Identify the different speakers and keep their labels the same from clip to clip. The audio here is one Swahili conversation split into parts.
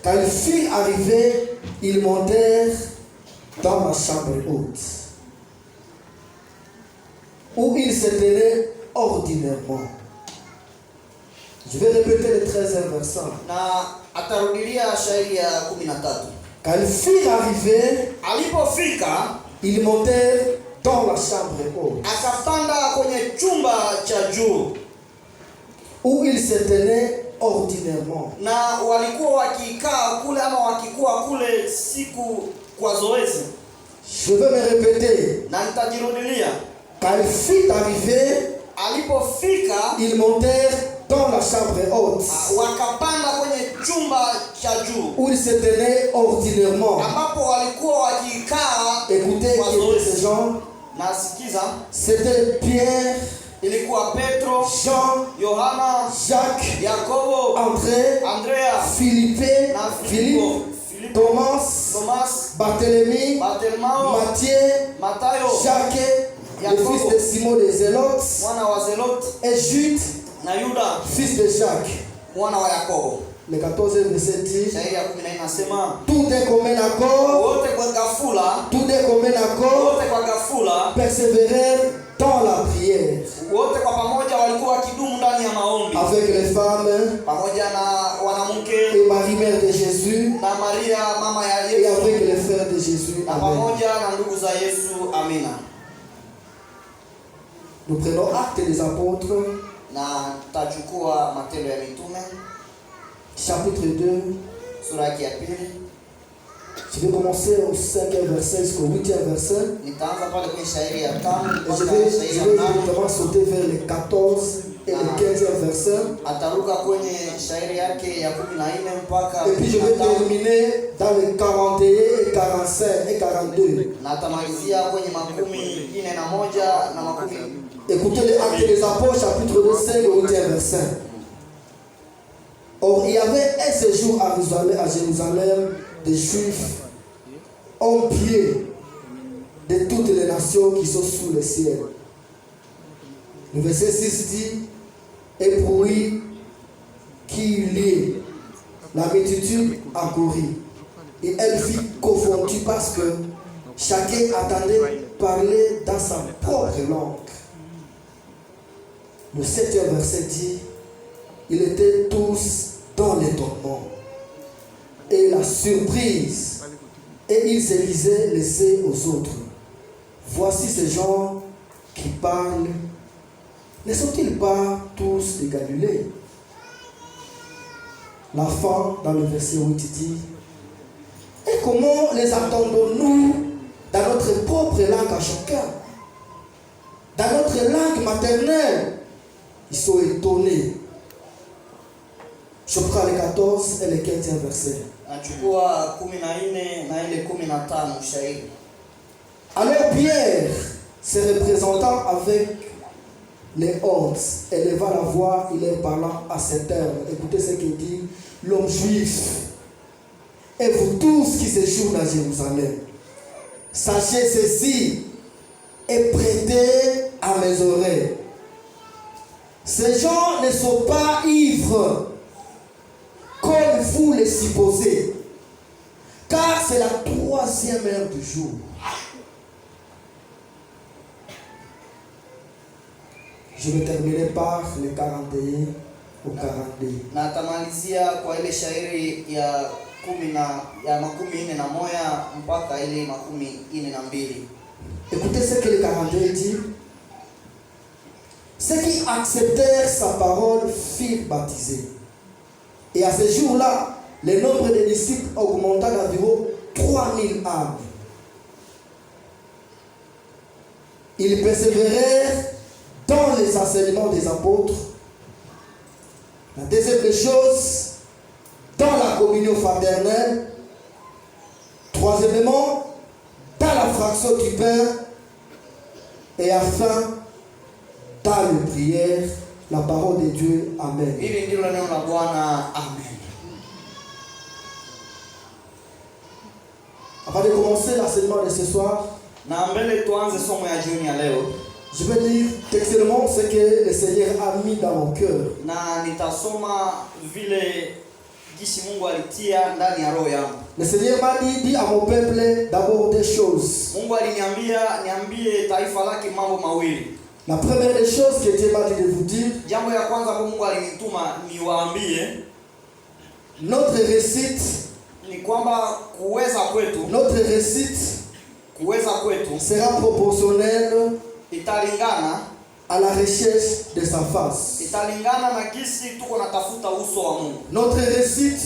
Speaker 1: Quand ils furent arrivés, ils montèrent dans la chambre haute, où ils se tenaient ordinairement. Je vais répéter le 13e verset.
Speaker 2: Na atarudilia shairi ya 13.
Speaker 1: Quand ils furent arrivés,
Speaker 2: Alipofika
Speaker 1: ils montèrent dans la chambre haute,
Speaker 2: akapanda kwenye chumba cha juu,
Speaker 1: où ils se tenaient ordinairement.
Speaker 2: na walikuwa wakikaa kule ama wakikuwa kule siku kwa zoezi.
Speaker 1: Je vais me répéter.
Speaker 2: Na nitajirudilia.
Speaker 1: Quand ils furent arrivés,
Speaker 2: alipofika
Speaker 1: ils montèrent dans la chambre haute,
Speaker 2: wakapanda kwenye chumba cha juu,
Speaker 1: où ils se tenaient ordinairement.
Speaker 2: ambapo walikuwa wakikaa.
Speaker 1: Écoutez qui étaient ces gens.
Speaker 2: Nasikiza.
Speaker 1: C'était Pierre,
Speaker 2: Ilikuwa Petro,
Speaker 1: Jean,
Speaker 2: Yohana,
Speaker 1: Jacques,
Speaker 2: Yakobo,
Speaker 1: André,
Speaker 2: Andrea,
Speaker 1: Philippe,
Speaker 2: na
Speaker 1: Philippe,
Speaker 2: Filipo,
Speaker 1: Thomas,
Speaker 2: Thomas,
Speaker 1: Barthélemy,
Speaker 2: Bartholomayo,
Speaker 1: Matthieu,
Speaker 2: Matayo,
Speaker 1: Jacques, le fils de Simon des Zélotes,
Speaker 2: mwana wa Zelote,
Speaker 1: et Jude,
Speaker 2: na Yuda,
Speaker 1: fils de Jacques.
Speaker 2: mwana wa Yakobo.
Speaker 1: Le 14e verset dit,
Speaker 2: Shairi ya 14 inasema,
Speaker 1: tout est comme un accord,
Speaker 2: wote kwa ghafula,
Speaker 1: tout est comme un accord,
Speaker 2: wote kwa ghafula,
Speaker 1: persévérèrent dans la prière,
Speaker 2: wote kwa pamoja walikuwa wakidumu ndani ya maombi,
Speaker 1: avec les femmes
Speaker 2: pamoja na wanamke
Speaker 1: et Marie mère de Jésus,
Speaker 2: na Maria mama ya
Speaker 1: et
Speaker 2: Yesu,
Speaker 1: avec les frères de Jésus.
Speaker 2: na
Speaker 1: Amen.
Speaker 2: pamoja na ndugu za Yesu. Amina.
Speaker 1: Nous prenons acte des apôtres,
Speaker 2: Na tutachukua Matendo ya Mitume
Speaker 1: chapitre 2.
Speaker 2: sura yake ya pili.
Speaker 1: Je vais commencer au 5e verset jusqu'au 8e verset.
Speaker 2: Nitaanza pale kwenye shairi ya 5
Speaker 1: Et je
Speaker 2: mpaka
Speaker 1: vais
Speaker 2: shairi ya 9.
Speaker 1: directement sauter vers les 14 et le 15e verset.
Speaker 2: Ataruka kwenye shairi yake ya 14 mpaka
Speaker 1: Et puis je vais
Speaker 2: 15
Speaker 1: terminer dans les 41 et 45 et 42.
Speaker 2: na atamalizia kwenye 41 na 40.
Speaker 1: Écoutez les actes des apôtres, chapitre 2, 5 au 8e verset. Or, il y avait un séjour à Jérusalem des Juifs, hommes pieds de toutes les nations qui sont sous le ciel. Le verset 6 dit, et pour lui qui liait, la multitude accourut, et elle fut confondue parce que chacun attendait parler dans sa propre langue. Le 7e verset dit, ils étaient tous dans l'étonnement et la surprise, et ils se disaient les uns aux autres, voici ces gens qui parlent, ne sont-ils pas tous de Galilée? La fin, dans le verset 8 dit, et comment les entendons-nous dans notre propre langue à chacun, dans notre langue maternelle? Ils sont étonnés. Je prends les 14 et les 15e versets.
Speaker 2: Nachukua 14 na ile 15 shairi.
Speaker 1: Alors Pierre, se représentant avec les 11, éleva la voix, il est parlant à ces termes. Écoutez ce qu'il dit, l'homme juif, et vous tous qui séjournez à Jérusalem, sachez ceci et prêtez à mes oreilles. Ces gens ne sont pas ivres comme vous les supposez, car c'est la 3e heure du jour. Je vais terminer par les 41 au 42.
Speaker 2: Na atamalizia kwa ile shairi ya 41 mpaka ile 42.
Speaker 1: Écoutez ce que le 42 dit. Ceux qui acceptèrent sa parole furent baptisés. Et à ce jour-là, le nombre de disciples augmenta d'environ 3000 âmes. Ils persévérèrent dans les enseignements des apôtres. La deuxième des choses, dans la communion fraternelle. Troisièmement, dans la fraction du pain. Et enfin, dans les prières, la parole de Dieu. Amen.
Speaker 2: Hili ndilo neno la Bwana. Amen.
Speaker 1: Avant de commencer l'enseignement de ce soir,
Speaker 2: Na mbele tuanze somo ya jioni ya leo,
Speaker 1: je vais lire textuellement ce que le Seigneur a mis dans mon cœur.
Speaker 2: na nitasoma vile jinsi Mungu alitia ndani ya roho yangu.
Speaker 1: Le Seigneur m'a dit, dis à mon peuple d'abord des choses.
Speaker 2: Mungu aliniambia niambie taifa lake mambo mawili.
Speaker 1: La première des choses que Dieu m'a dit de vous dire,
Speaker 2: Jambo ya kwanza kwa Mungu alinituma niwaambie,
Speaker 1: notre réussite,
Speaker 2: ni kwamba kuweza kwetu
Speaker 1: sera proportionnelle
Speaker 2: italingana
Speaker 1: à la recherche de sa face.
Speaker 2: Italingana na gisi tuko natafuta uso wa Mungu.
Speaker 1: Notre réussite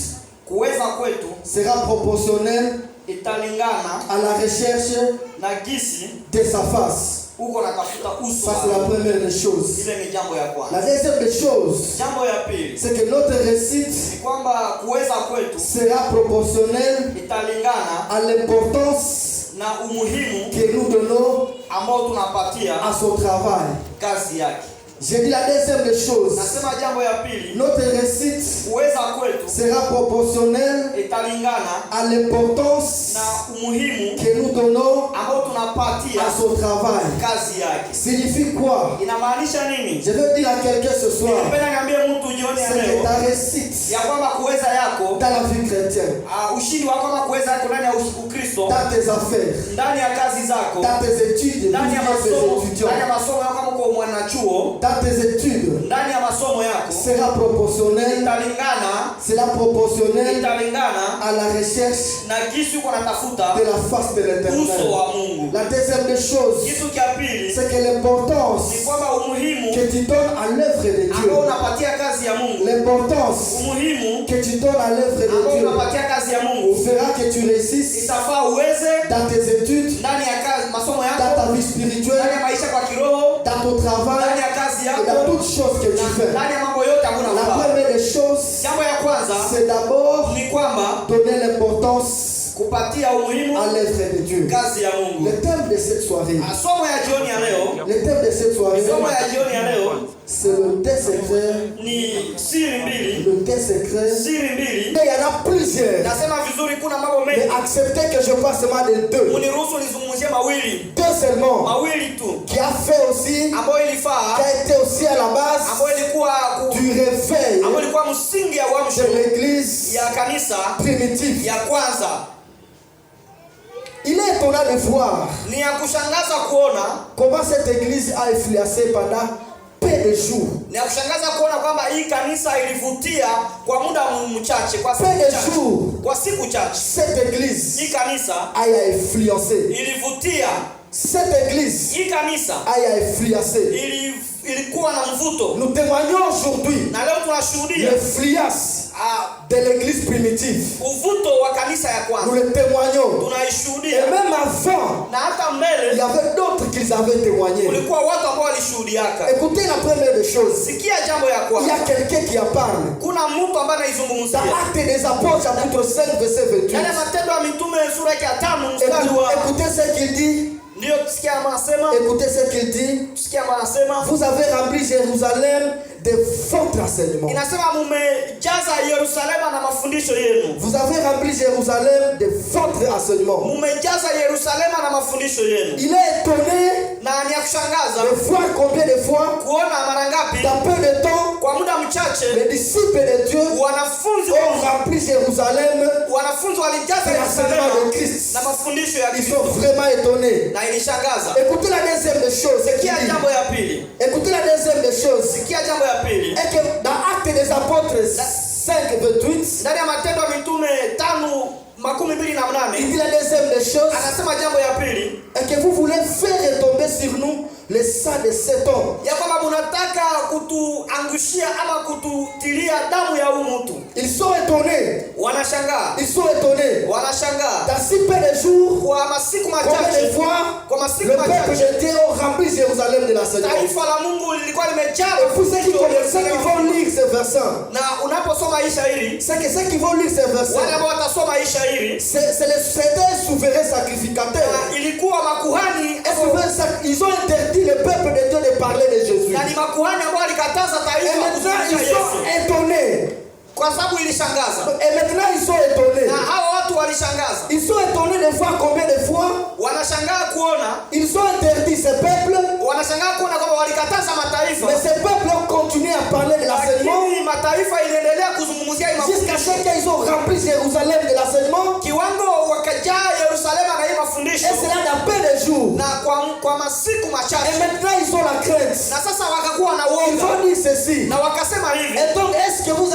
Speaker 2: Kuweza kwetu
Speaker 1: sera proportionnelle
Speaker 2: italingana
Speaker 1: à la recherche
Speaker 2: na gisi
Speaker 1: de sa face.
Speaker 2: uko natafuta uso
Speaker 1: Ça
Speaker 2: wa
Speaker 1: c'est la
Speaker 2: Mungu.
Speaker 1: première des choses.
Speaker 2: Ile ni jambo ya
Speaker 1: La
Speaker 2: kwanza.
Speaker 1: deuxième des choses,
Speaker 2: Jambo ya pili
Speaker 1: c'est que notre réussite
Speaker 2: ni kwamba kuweza kwetu
Speaker 1: sera proportionnelle
Speaker 2: italingana
Speaker 1: à l'importance
Speaker 2: na umuhimu
Speaker 1: que nous donnons
Speaker 2: ambao tunapatia
Speaker 1: à son travail.
Speaker 2: kazi yake.
Speaker 1: J'ai dit la deuxième des choses,
Speaker 2: Nasema jambo ya pili,
Speaker 1: notre réussite
Speaker 2: kuweza kwetu
Speaker 1: sera proportionnelle
Speaker 2: italingana
Speaker 1: à l'importance
Speaker 2: na umuhimu
Speaker 1: que nous donnons
Speaker 2: ambao tunapatia
Speaker 1: à son travail.
Speaker 2: kazi yake.
Speaker 1: Signifie quoi?
Speaker 2: Inamaanisha nini?
Speaker 1: Je veux dire à quelqu'un ce soir,
Speaker 2: Ningependa niambie mtu jioni ya
Speaker 1: c'est que
Speaker 2: leo
Speaker 1: ta réussite
Speaker 2: ya kwamba kuweza yako,
Speaker 1: dans la vie chrétienne,
Speaker 2: ushindi wako kama kuweza yako ndani ya Ukristo,
Speaker 1: dans tes affaires,
Speaker 2: ndani ya kazi zako,
Speaker 1: dans tes études,
Speaker 2: ndani ya
Speaker 1: tes étudiants,
Speaker 2: masomo yako kama uko mwanachuo,
Speaker 1: dans tes études,
Speaker 2: ndani ya masomo yako
Speaker 1: sera proportionnelle,
Speaker 2: italingana
Speaker 1: à la recherche
Speaker 2: na gisi uko natafuta
Speaker 1: de la face de
Speaker 2: uso
Speaker 1: l'Éternel.
Speaker 2: wa Mungu.
Speaker 1: La deuxième des choses,
Speaker 2: Kitu cha pili
Speaker 1: c'est que l'importance
Speaker 2: ni kwamba umuhimu
Speaker 1: que tu donnes à l'œuvre de
Speaker 2: ambao
Speaker 1: Dieu,
Speaker 2: unapatia kazi ya Mungu,
Speaker 1: l'importance
Speaker 2: umuhimu
Speaker 1: que tu donnes à l'œuvre de
Speaker 2: ambao
Speaker 1: Dieu
Speaker 2: unapatia kazi ya Mungu
Speaker 1: fera que tu réussisses
Speaker 2: itafaa uweze
Speaker 1: dans tes études,
Speaker 2: ndani ya kazi masomo
Speaker 1: dans
Speaker 2: yako,
Speaker 1: ta vie
Speaker 2: ndani
Speaker 1: spirituelle,
Speaker 2: ya maisha kwa kiroho,
Speaker 1: dans ton travail
Speaker 2: ndani ya kazi
Speaker 1: et dans
Speaker 2: yako,
Speaker 1: toutes choses que tu fais.
Speaker 2: ndani ya mambo yote ambayo
Speaker 1: La
Speaker 2: unafanya.
Speaker 1: première des choses,
Speaker 2: Jambo ya kwanza
Speaker 1: c'est d'abord
Speaker 2: ni kwamba
Speaker 1: donner l'importance
Speaker 2: kupatia umuhimu
Speaker 1: à l'œuvre de Dieu.
Speaker 2: kazi ya Mungu.
Speaker 1: Le thème de cette soirée,
Speaker 2: Somo ya jioni ya leo,
Speaker 1: le thème de cette soirée,
Speaker 2: somo ya jioni ya leo
Speaker 1: c'est le deux secrets.
Speaker 2: ni siri mbili.
Speaker 1: Le deux secrets.
Speaker 2: Siri mbili.
Speaker 1: Il y en a plusieurs.
Speaker 2: Nasema vizuri, kuna mambo
Speaker 1: Mais
Speaker 2: mengi.
Speaker 1: acceptez que je passe seulement de deux.
Speaker 2: Uniruhusu nizungumzie mawili.
Speaker 1: Deux seulement.
Speaker 2: Mawili tu.
Speaker 1: Qui a fait aussi,
Speaker 2: Ambayo
Speaker 1: qui
Speaker 2: ilifaa,
Speaker 1: a été aussi à la base
Speaker 2: ambayo ilikuwa
Speaker 1: du réveil
Speaker 2: ambayo ilikuwa msingi ya uamsho
Speaker 1: de l'église
Speaker 2: ya kanisa
Speaker 1: primitive.
Speaker 2: ya kwanza.
Speaker 1: Il est étonnant de voir
Speaker 2: Ni ya kushangaza kuona,
Speaker 1: comment cette église a influencé pendant peu de jours.
Speaker 2: ni ya kushangaza kuona kwamba hii kanisa ilivutia kwa muda mchache, kwa siku
Speaker 1: Peu de
Speaker 2: chache.
Speaker 1: jours,
Speaker 2: Kwa siku chache.
Speaker 1: cette église
Speaker 2: Hii kanisa
Speaker 1: a influencé.
Speaker 2: ilivutia.
Speaker 1: Cette église
Speaker 2: Hii kanisa
Speaker 1: a influencé.
Speaker 2: ilikuwa na mvuto.
Speaker 1: Nous témoignons aujourd'hui
Speaker 2: Na leo tunashuhudia
Speaker 1: l'influence de l'église primitive.
Speaker 2: uvuto wa kanisa ya
Speaker 1: Nous
Speaker 2: kwanza.
Speaker 1: le témoignons. Et
Speaker 2: Tunaishuhudia.
Speaker 1: même avant,
Speaker 2: Na hata
Speaker 1: il y
Speaker 2: mbele
Speaker 1: avait d'autres qui avaient témoigné.
Speaker 2: kulikuwa watu ambao walishuhudiaka.
Speaker 1: Écoutez la première des choses.
Speaker 2: Sikia jambo ya
Speaker 1: Il y a
Speaker 2: kwanza.
Speaker 1: quelqu'un qui en parle.
Speaker 2: Kuna mtu ambaye
Speaker 1: Dans
Speaker 2: anaizungumzia.
Speaker 1: Actes des Apôtres, chapitre 5, verset 28.
Speaker 2: Ndani ya Matendo ya Mitume sura ya 5 mstari wa
Speaker 1: Écoutez ce qu'il dit.
Speaker 2: ndio tusikia anasema,
Speaker 1: Écoutez ce qu'il dit.
Speaker 2: tusikia anasema,
Speaker 1: Vous avez rempli Jérusalem de votre enseignement.
Speaker 2: inasema mumejaza Yerusalema na mafundisho yenu.
Speaker 1: Vous avez rempli Jérusalem de votre enseignement.
Speaker 2: Mumejaza Yerusalema na mafundisho yenu.
Speaker 1: Il est étonné
Speaker 2: Na ni ya kushangaza
Speaker 1: de voir combien de fois,
Speaker 2: kuona mara ngapi
Speaker 1: dans peu de temps,
Speaker 2: kwa muda mchache
Speaker 1: les disciples de Dieu
Speaker 2: wanafunzi
Speaker 1: ont rempli Jérusalem.
Speaker 2: walijaza
Speaker 1: C'est l'enseignement
Speaker 2: Yerusalema
Speaker 1: de Christ.
Speaker 2: na mafundisho ya
Speaker 1: Ils
Speaker 2: Kristo.
Speaker 1: sont vraiment étonnés.
Speaker 2: Na ilishangaza.
Speaker 1: Écoutez la deuxième des choses. C'est qu'il
Speaker 2: Sikia
Speaker 1: dit.
Speaker 2: jambo ya pili.
Speaker 1: Écoutez la deuxième des choses.
Speaker 2: Sikia jambo ya pili.
Speaker 1: Et que dans Actes des Apôtres 5, 28,
Speaker 2: Ndani ya Matendo ya Mitume 5:28
Speaker 1: il dit la deuxième des choses.
Speaker 2: anasema jambo ya pili
Speaker 1: Et que vous voulez faire retomber sur nous le sang de cet homme.
Speaker 2: ya kwamba mnataka kutuangushia ama kututilia damu ya huyu mtu.
Speaker 1: Ils sont étonnés.
Speaker 2: Wanashangaa.
Speaker 1: Ils sont étonnés.
Speaker 2: Wanashangaa.
Speaker 1: Dans si peu de jours,
Speaker 2: Kwa masiku
Speaker 1: combien de
Speaker 2: machache,
Speaker 1: fois
Speaker 2: kwa
Speaker 1: le
Speaker 2: masiku
Speaker 1: peuple
Speaker 2: machache
Speaker 1: de Dieu a rempli Jérusalem de l'enseignement.
Speaker 2: taifa la Mungu lilikuwa limejaa
Speaker 1: Et pour ceux qui vont lire ces versets,
Speaker 2: na unaposoma hii shairi,
Speaker 1: c'est que ceux qui vont lire ces versets,
Speaker 2: wale ambao watasoma hii shairi,
Speaker 1: c'était un souverain sacrificateur.
Speaker 2: ilikuwa makuhani
Speaker 1: Ils ont interdit le peuple de Dieu de parler de Jésus.
Speaker 2: na ni makuhani ambao walikataza
Speaker 1: Et
Speaker 2: taifa
Speaker 1: maintenant,
Speaker 2: kuzungumzia
Speaker 1: ils sont
Speaker 2: Yesu
Speaker 1: étonnés.
Speaker 2: kwa sababu ilishangaza.
Speaker 1: Et maintenant, ils sont étonnés.
Speaker 2: Na hao watu
Speaker 1: Parce
Speaker 2: inanishangaza.
Speaker 1: Ils sont étonnés de voir combien de fois
Speaker 2: Wanashangaa kuona,
Speaker 1: ils ont interdit ces peuples,
Speaker 2: wanashangaa kuona kwamba walikataza mataifa.
Speaker 1: mais ces peuples ont continué à parler de l'enseignement
Speaker 2: Lakini mataifa iliendelea kuzungumzia hii
Speaker 1: jusqu'à
Speaker 2: mafundisho.
Speaker 1: ce qu'ils ont rempli Jérusalem de l'enseignement.
Speaker 2: Kiwango wakajaa Yerusalemu na hii mafundisho.
Speaker 1: Et cela n'a peu de jours.
Speaker 2: Na kwa masiku
Speaker 1: Et
Speaker 2: machache.
Speaker 1: maintenant ils ont la crainte.
Speaker 2: Na sasa wakakuwa na
Speaker 1: Ils
Speaker 2: woga.
Speaker 1: vont dire ceci.
Speaker 2: Na wakasema hivi.
Speaker 1: Et donc est-ce que vous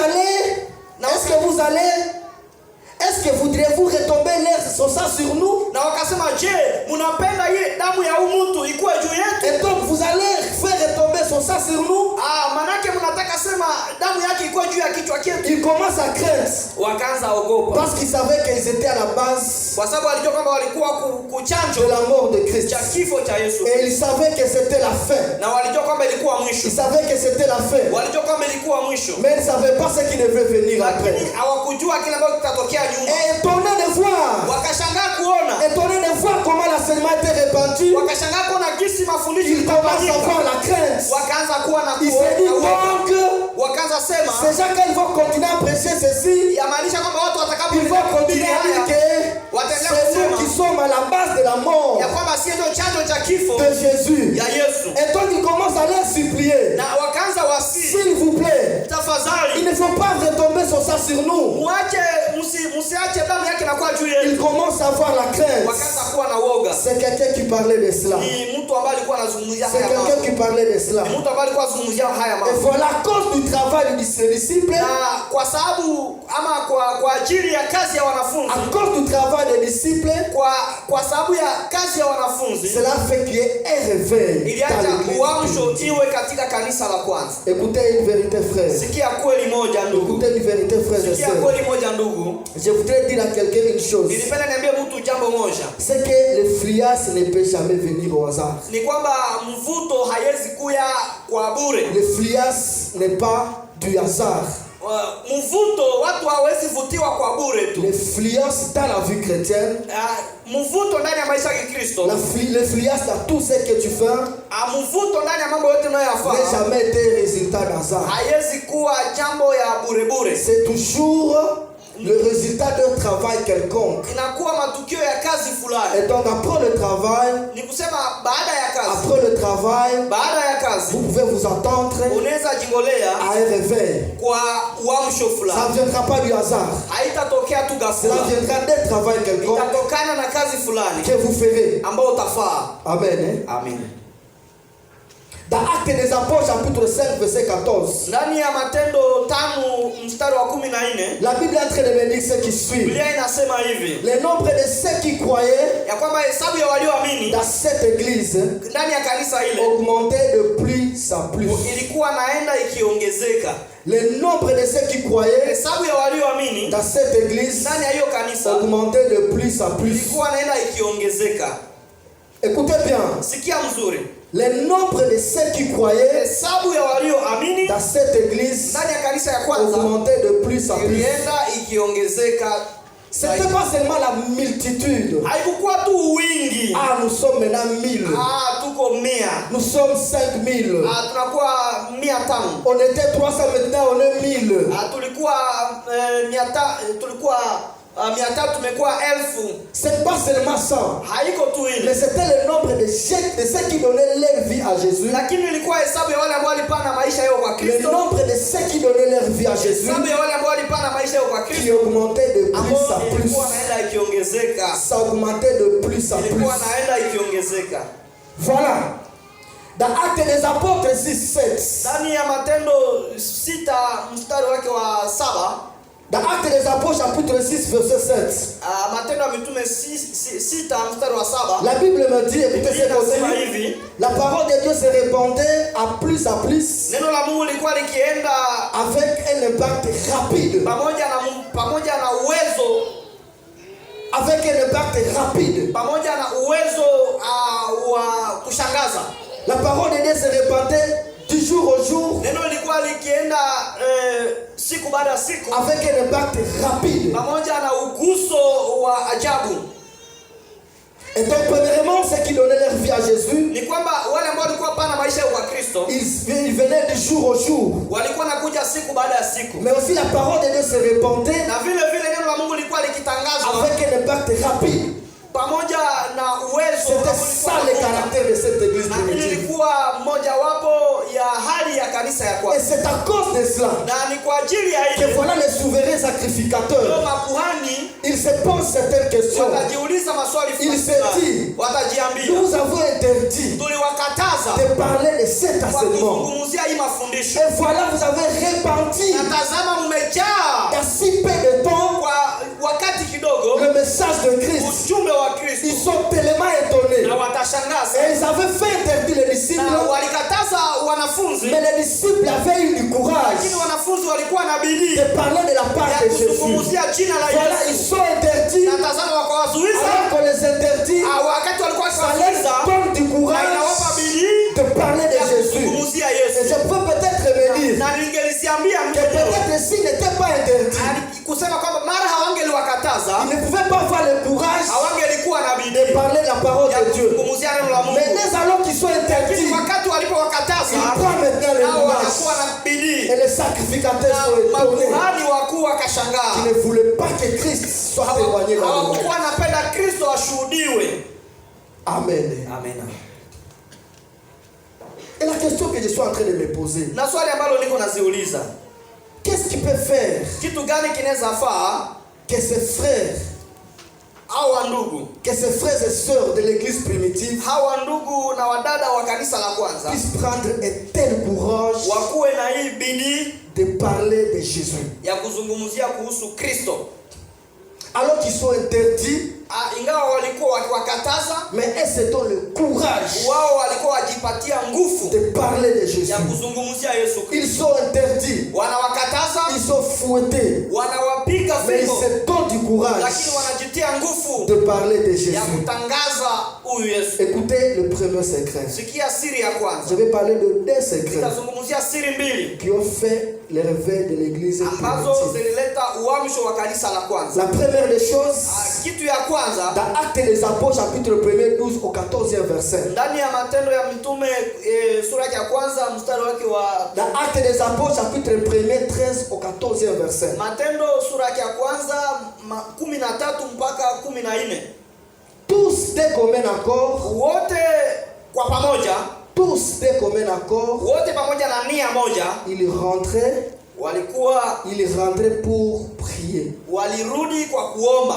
Speaker 1: voudrez-vous retomber l'air sur ça sur nous?
Speaker 2: Na wakasema, je, mnapenda hii damu ya mtu ikuwe juu yetu?
Speaker 1: Et donc vous allez faire retomber sur ça sur nous?
Speaker 2: Manake mnataka sema damu yake ikuwe juu ya kichwa chetu.
Speaker 1: Ils commencent à craindre.
Speaker 2: Wakaanza ogopa.
Speaker 1: Parce qu'ils savaient qu'ils étaient à la base
Speaker 2: Kwa sababu walijua kwamba walikuwa kuchanjo
Speaker 1: de la mort de Christ.
Speaker 2: cha kifo cha Yesu.
Speaker 1: Et ils savaient que c'était la fin.
Speaker 2: Na walijua kwamba ilikuwa mwisho.
Speaker 1: Ils savaient que c'était la fin.
Speaker 2: Walijua kwamba ilikuwa mwisho.
Speaker 1: Mais ils ne savaient pas ce qui devait venir après.
Speaker 2: Lakini hawakujua kile ambacho kitatokea nyuma.
Speaker 1: Et étonné de voir.
Speaker 2: Wakashangaa kuona.
Speaker 1: Étonné de voir comment l'enseignement était répandu.
Speaker 2: Wakashangaa kuona jinsi mafundisho
Speaker 1: Ils commencent à
Speaker 2: yalifanyika.
Speaker 1: avoir la crainte.
Speaker 2: Wakaanza kuwa na
Speaker 1: Ils se disent donc,
Speaker 2: wakaanza sema
Speaker 1: ces gens qui vont continuer à prêcher ceci,
Speaker 2: yamaanisha kwamba watu
Speaker 1: ils vont continuer à dire que c'est nous qui sommes à la base de la mort
Speaker 2: ya kwamba si ndio chanzo cha kifo
Speaker 1: de Jésus.
Speaker 2: ya Yesu.
Speaker 1: Et donc ils commencent à leur supplier,
Speaker 2: Na wakaanza wasi,
Speaker 1: s'il vous plaît, il
Speaker 2: tafadhali
Speaker 1: ne faut pas retomber sur ça sur nous.
Speaker 2: muache, msiache damu yake na kwa juu yetu.
Speaker 1: Ils commencent à avoir la crainte.
Speaker 2: Wakaanza kuwa na woga.
Speaker 1: C'est quelqu'un qui parlait de cela.
Speaker 2: Ni mtu ambaye alikuwa anazungumzia
Speaker 1: C'est
Speaker 2: haya
Speaker 1: quelqu'un
Speaker 2: mambo.
Speaker 1: qui parlait de cela.
Speaker 2: Ni mtu ambaye alikuwa anazungumzia haya
Speaker 1: Et
Speaker 2: mambo.
Speaker 1: voilà, à cause du travail des disciples,
Speaker 2: Na kwa sababu ama kwa ajili ya kazi ya wanafunzi,
Speaker 1: à cause du travail des disciples,
Speaker 2: kwa sababu ya kazi ya wanafunzi,
Speaker 1: cela fait qu'il y ait un réveil dans
Speaker 2: iliacha
Speaker 1: l'église.
Speaker 2: uamsho iwe katika kanisa la kwanza.
Speaker 1: Écoutez une vérité, frère.
Speaker 2: Sikia kweli moja ndugu.
Speaker 1: Écoutez une vérité, frère et
Speaker 2: Sikia
Speaker 1: sœurs.
Speaker 2: kweli moja ndugu.
Speaker 1: Je voudrais dire à quelqu'un une chose.
Speaker 2: Nilipenda niambie mtu jambo moja.
Speaker 1: C'est que le frias ne peut jamais venir au hasard.
Speaker 2: Ni kwamba mvuto haiwezi kuya kwa bure.
Speaker 1: Le frias n'est pas du hasard.
Speaker 2: Mvuto watu hawezi vutiwa kwa bure tu.
Speaker 1: Le frias dans la vie chrétienne,
Speaker 2: mvuto ndani ya maisha ya Kristo,
Speaker 1: le frias dans tout ce que tu fais,
Speaker 2: mvuto ndani ya mambo yote
Speaker 1: n'a
Speaker 2: unayoyafanya
Speaker 1: jamais été résultat d'hasard.
Speaker 2: haiwezi kuwa jambo ya bure bure.
Speaker 1: C'est toujours le résultat d'un travail quelconque.
Speaker 2: Inakuwa matukio ya kazi fulani.
Speaker 1: Et donc après le travail,
Speaker 2: Ni kusema baada ya kazi,
Speaker 1: après le travail,
Speaker 2: baada ya kazi
Speaker 1: vous pouvez vous attendre
Speaker 2: unaweza jingolea
Speaker 1: à un réveil.
Speaker 2: kwa uamsho
Speaker 1: Ça
Speaker 2: fulani.
Speaker 1: ne viendra pas du hasard.
Speaker 2: Haitatokea tu
Speaker 1: Cela
Speaker 2: ghafla.
Speaker 1: viendra d'un travail quelconque
Speaker 2: Itatokana na kazi fulani
Speaker 1: que vous ferez.
Speaker 2: ambao utafaa.
Speaker 1: Amen. Hein?
Speaker 2: Amen.
Speaker 1: Dans Actes des Apôtres, chapitre 5, verset 14,
Speaker 2: Ndani ya Matendo 5 mstari wa 14,
Speaker 1: la Bible est en train de me dire ce qui suit.
Speaker 2: Biblia inasema hivi
Speaker 1: Le nombre de ceux qui croyaient
Speaker 2: ya kwamba hesabu ya walioamini
Speaker 1: dans cette église
Speaker 2: ndani ya kanisa ile
Speaker 1: augmentait de plus en plus.
Speaker 2: ilikuwa naenda ikiongezeka.
Speaker 1: Le nombre de ceux qui croyaient
Speaker 2: Hesabu ya walioamini
Speaker 1: dans cette église
Speaker 2: ndani ya hiyo kanisa
Speaker 1: augmentait de plus en plus.
Speaker 2: ilikuwa naenda ikiongezeka.
Speaker 1: Écoutez bien.
Speaker 2: Sikia mzuri.
Speaker 1: Le nombre de ceux qui croyaient
Speaker 2: Hesabu ya walioamini
Speaker 1: dans cette église
Speaker 2: ndani ya kanisa ya kwanza
Speaker 1: augmentait de plus en plus.
Speaker 2: ilienda ikiongezeka.
Speaker 1: Ce n'était pas seulement la multitude.
Speaker 2: Haikukuwa tu wingi.
Speaker 1: Nous sommes maintenant 1000.
Speaker 2: Tuko 100.
Speaker 1: Nous sommes 5000.
Speaker 2: Tunakuwa 500.
Speaker 1: On était 300, maintenant on est 1000.
Speaker 2: Tulikuwa 300 tumekuwa 1000.
Speaker 1: C'est pas seulement ça.
Speaker 2: Haiko tu
Speaker 1: Mais
Speaker 2: ile.
Speaker 1: c'était le nombre de ceux qui donnaient leur vie à Jésus.
Speaker 2: Lakini ilikuwa hesabu ya wale ambao walipana maisha yao kwa
Speaker 1: Le
Speaker 2: Kristo.
Speaker 1: nombre de ceux qui donnaient leur vie à Jésus
Speaker 2: Hesabu ya wale ambao walipana maisha yao kwa
Speaker 1: qui
Speaker 2: Kristo.
Speaker 1: augmentait de plus en
Speaker 2: Ambao
Speaker 1: plus.
Speaker 2: ilikuwa naenda ikiongezeka.
Speaker 1: Ça augmentait de plus en plus.
Speaker 2: Ilikuwa naenda ikiongezeka.
Speaker 1: Voilà. Dans Actes des Apôtres 6, 7.
Speaker 2: Ndani ya Matendo 6 mstari wake wa 7.
Speaker 1: Dans Actes des Apôtres chapitre 6 verset 7.
Speaker 2: Matendo ya Mitume 6 mstari wa 7.
Speaker 1: La Bible me dit, écoutez ce
Speaker 2: Inasema
Speaker 1: qu'on dit,
Speaker 2: hivi.
Speaker 1: la parole de Dieu se répandait à plus en plus
Speaker 2: Neno la Mungu lilikuwa likienda
Speaker 1: avec un impact rapide.
Speaker 2: pamoja na uwezo,
Speaker 1: Avec un impact rapide.
Speaker 2: pamoja na uwezo wa kushangaza.
Speaker 1: La parole de Dieu se répandait du jour au jour
Speaker 2: Neno lilikuwa likienda siku baada ya siku
Speaker 1: avec un impact rapide.
Speaker 2: pamoja na uguso wa ajabu.
Speaker 1: Et donc premièrement, ceux qui donnaient leur vie à Jésus,
Speaker 2: Ni kwamba wale ambao walikuwa pana maisha kwa Kristo
Speaker 1: ils venaient de jour au jour.
Speaker 2: walikuwa nakuja siku baada ya siku.
Speaker 1: Mais aussi la parole de Dieu se répandait
Speaker 2: Na vile vile neno la Mungu lilikuwa likitangazwa
Speaker 1: avec un acte rapide.
Speaker 2: pamoja na uwezo.
Speaker 1: C'était ça le caractère de cette église
Speaker 2: na
Speaker 1: primitive.
Speaker 2: ilikuwa mojawapo ya hali ya kanisa ya
Speaker 1: Et
Speaker 2: kwanza.
Speaker 1: c'est à cause de cela
Speaker 2: Na ni kwa ajili ya
Speaker 1: que
Speaker 2: ile
Speaker 1: voilà les souverains sacrificateurs.
Speaker 2: makuhani
Speaker 1: Ils se posent certaines questions.
Speaker 2: watajiuliza maswali
Speaker 1: Il se
Speaker 2: fulani.
Speaker 1: dit,
Speaker 2: Watajiambia,
Speaker 1: nous avons interdit
Speaker 2: tuliwakataza
Speaker 1: de parler de cet
Speaker 2: kwa
Speaker 1: enseignement.
Speaker 2: kuzungumzia hii mafundisho.
Speaker 1: Et voilà, vous avez répandu
Speaker 2: Na tazama mmejaa
Speaker 1: dans si peu de temps
Speaker 2: kwa wakati kidogo
Speaker 1: le message de Christ.
Speaker 2: ujumbe wa Kristo.
Speaker 1: Ils sont tellement étonnés.
Speaker 2: Na watashangaa
Speaker 1: Et
Speaker 2: sana.
Speaker 1: ils avaient fait interdire les disciples,
Speaker 2: Na walikataza wanafunzi,
Speaker 1: mais les disciples avaient eu du courage
Speaker 2: lakini wanafunzi walikuwa na bidii
Speaker 1: de parler de la part
Speaker 2: ya
Speaker 1: de Jésus.
Speaker 2: kuzungumzia jina la
Speaker 1: Voilà, ils
Speaker 2: Yesu.
Speaker 1: sont interdits.
Speaker 2: Na tazama wakawazuiza,
Speaker 1: Alors qu'on les interdit,
Speaker 2: wakati walikuwa
Speaker 1: ça leur
Speaker 2: wakiwazuiza
Speaker 1: donne du
Speaker 2: na
Speaker 1: courage
Speaker 2: inawapa bidii
Speaker 1: de parler de
Speaker 2: ya
Speaker 1: Jésus.
Speaker 2: kuzungumzia
Speaker 1: Et
Speaker 2: Yesu.
Speaker 1: je peux peut-être me dire
Speaker 2: Na ningelisiambia
Speaker 1: que
Speaker 2: mwenyewe
Speaker 1: peut-être s'ils n'étaient pas interdits,
Speaker 2: kusema kwamba mara hawangeliwakataza,
Speaker 1: ils ne pouvaient pas avoir le courage
Speaker 2: hawangelikuwa na
Speaker 1: de
Speaker 2: bidii
Speaker 1: parler la parole
Speaker 2: ya
Speaker 1: de Dieu.
Speaker 2: kuzungumzia neno la Mungu.
Speaker 1: Mais dès alors qu'ils sont interdits,
Speaker 2: Lakini wakati walipowakataza,
Speaker 1: ils prennent maintenant le
Speaker 2: nao
Speaker 1: courage.
Speaker 2: wakakuwa na bidii.
Speaker 1: Et les sacrificateurs
Speaker 2: Na
Speaker 1: sont étonnés.
Speaker 2: makuhani wakuu wakashangaa.
Speaker 1: Qui ne voulaient pas que Christ soit éloigné dans le monde.
Speaker 2: Hawakuwa napenda Kristo ashuhudiwe.
Speaker 1: Amen.
Speaker 2: Amen.
Speaker 1: Et la question que je suis en train de me poser,
Speaker 2: Na swali ambalo niko naziuliza,
Speaker 1: qu'est-ce qui peut faire
Speaker 2: kitu gani kinaweza faa
Speaker 1: que ces frères,
Speaker 2: hawa ndugu,
Speaker 1: que ces frères et sœurs de l'église primitive
Speaker 2: hawa ndugu na wadada wa kanisa la kwanza
Speaker 1: puissent prendre un tel courage
Speaker 2: wakuwe na hii bidii
Speaker 1: de parler de Jésus,
Speaker 2: ya kuzungumzia kuhusu Kristo,
Speaker 1: alors qu'ils sont interdits,
Speaker 2: ingawa walikuwa wakiwakataza,
Speaker 1: mais elles se donnent le courage
Speaker 2: wao walikuwa wajipatia nguvu
Speaker 1: de parler de Jésus.
Speaker 2: ya kuzungumzia Yesu Kristo.
Speaker 1: Ils sont interdits,
Speaker 2: Wanawakataza,
Speaker 1: ils sont fouettés,
Speaker 2: wanawapiga
Speaker 1: mais ils
Speaker 2: fimbo,
Speaker 1: se donnent du courage
Speaker 2: lakini wanajitia nguvu
Speaker 1: de parler de
Speaker 2: ya
Speaker 1: Jésus.
Speaker 2: kutangaza huyu Yesu.
Speaker 1: Écoutez le premier secret.
Speaker 2: Sikia siri ya
Speaker 1: Je
Speaker 2: kwanza.
Speaker 1: vais parler de deux secrets
Speaker 2: Nitazungumzia siri mbili
Speaker 1: qui ont fait le réveil de l'église
Speaker 2: ambazo
Speaker 1: primitive.
Speaker 2: zilileta uamsho wa kanisa la kwanza.
Speaker 1: La première des choses,
Speaker 2: Kitu ya kwanza,
Speaker 1: dans Actes des Apôtres, chapitre 1er, 12 au 14e verset.
Speaker 2: ndani ya Matendo ya Mitume sura ya kwanza mstari wake wa
Speaker 1: Dans Actes des Apôtres, chapitre 1er, 13 au 14e verset.
Speaker 2: Matendo sura ya kwanza 13 mpaka 14.
Speaker 1: Tous d'un commun accord,
Speaker 2: Wote kwa pamoja,
Speaker 1: tous d'un commun accord,
Speaker 2: wote pamoja na nia moja
Speaker 1: ils rentraient pour prier.
Speaker 2: walirudi kwa kuomba.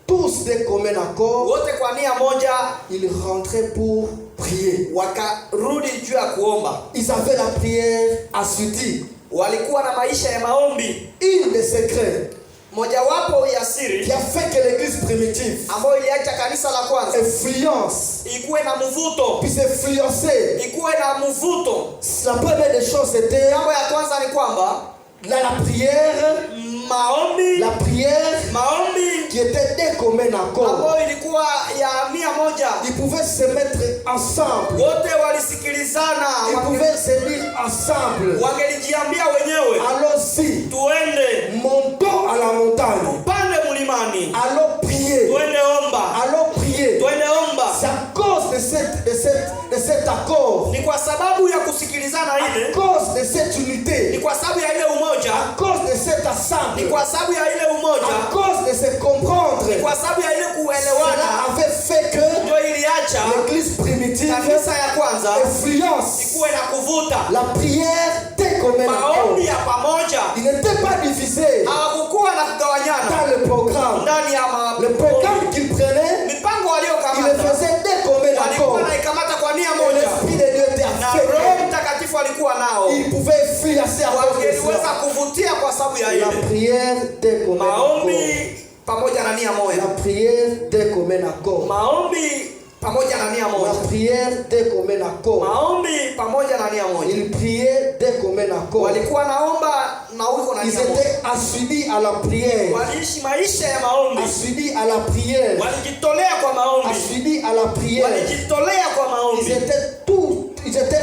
Speaker 1: Tous d'un commun accord,
Speaker 2: Wote kwa nia moja
Speaker 1: ils rentraient pour prier.
Speaker 2: wakarudi juu ya kuomba.
Speaker 1: Ils avaient la prière assidue.
Speaker 2: Walikuwa na maisha ya maombi.
Speaker 1: Une des secrets
Speaker 2: Mojawapo ya siri
Speaker 1: qui a fait que l'église primitive
Speaker 2: ambayo iliacha kanisa la kwanza
Speaker 1: influence,
Speaker 2: ikuwe na mvuto,
Speaker 1: puisse influencer.
Speaker 2: ikuwe na mvuto.
Speaker 1: La première des choses c'était
Speaker 2: Jambo ya kwanza ni kwamba
Speaker 1: la prière,
Speaker 2: maombi
Speaker 1: qui était d'un commun accord.
Speaker 2: ambayo ilikuwa ya nia moja.
Speaker 1: Ils pouvaient se mettre ensemble.
Speaker 2: Wote walisikilizana,
Speaker 1: Ils pouvaient se dire ensemble.
Speaker 2: wangelijiambia wenyewe,
Speaker 1: Allons-y,
Speaker 2: tuende
Speaker 1: montons à la montagne.
Speaker 2: upande mlimani,
Speaker 1: Allons prier.
Speaker 2: tuende omba,
Speaker 1: Allons prier.
Speaker 2: tuende omba.
Speaker 1: C'est à cause de cet accord,
Speaker 2: Ni kwa sababu ya kusikilizana
Speaker 1: à
Speaker 2: ile,
Speaker 1: cause de cette
Speaker 2: ni
Speaker 1: unité,
Speaker 2: kwa sababu ya ile umoja,
Speaker 1: à cause de cet
Speaker 2: ni
Speaker 1: ensemble,
Speaker 2: kwa sababu ya ile
Speaker 1: à
Speaker 2: umoja,
Speaker 1: cause de se comprendre,
Speaker 2: kwa sababu ya ile
Speaker 1: cela
Speaker 2: kuelewana,
Speaker 1: avait fait que
Speaker 2: ndio iliacha
Speaker 1: l'église primitive
Speaker 2: kanisa ya kwanza
Speaker 1: influence
Speaker 2: ikuwe na kuvuta.
Speaker 1: la prière d'un commun accord.
Speaker 2: Maombi ya pamoja
Speaker 1: Il n'était pas divisé
Speaker 2: hawakukuwa na kugawanyana
Speaker 1: dans le programme.
Speaker 2: ndani ya
Speaker 1: Le programme qu'il prenait,
Speaker 2: mipango
Speaker 1: il le
Speaker 2: waliokamata,
Speaker 1: faisait d'un commun accord.
Speaker 2: walikuwa naikamata kwa nia
Speaker 1: Et
Speaker 2: moja,
Speaker 1: l'Esprit de Dieu était
Speaker 2: na
Speaker 1: avec
Speaker 2: Roho
Speaker 1: eux.
Speaker 2: Mtakatifu alikuwa nao,
Speaker 1: Il pouvait influencer à cause de
Speaker 2: wangeliweza
Speaker 1: cela.
Speaker 2: kuvutia kwa sababu ya
Speaker 1: La
Speaker 2: ile
Speaker 1: prière d'un commun accord.
Speaker 2: maombi pamoja na nia moja,
Speaker 1: La prière d'un commun accord.
Speaker 2: maombi pamoja na nia
Speaker 1: La
Speaker 2: moja,
Speaker 1: prière d'un commun accord.
Speaker 2: maombi pamoja na nia moja.
Speaker 1: Il priait d'un commun accord.
Speaker 2: Walikuwa naomba na wiko na
Speaker 1: Ils
Speaker 2: nia moja,
Speaker 1: étaient assidus à la prière.
Speaker 2: waliishi maisha ya maombi,
Speaker 1: Assidus à la prière.
Speaker 2: walijitolea kwa maombi,
Speaker 1: Assidus à la prière.
Speaker 2: walijitolea kwa
Speaker 1: Ils
Speaker 2: maombi,
Speaker 1: étaient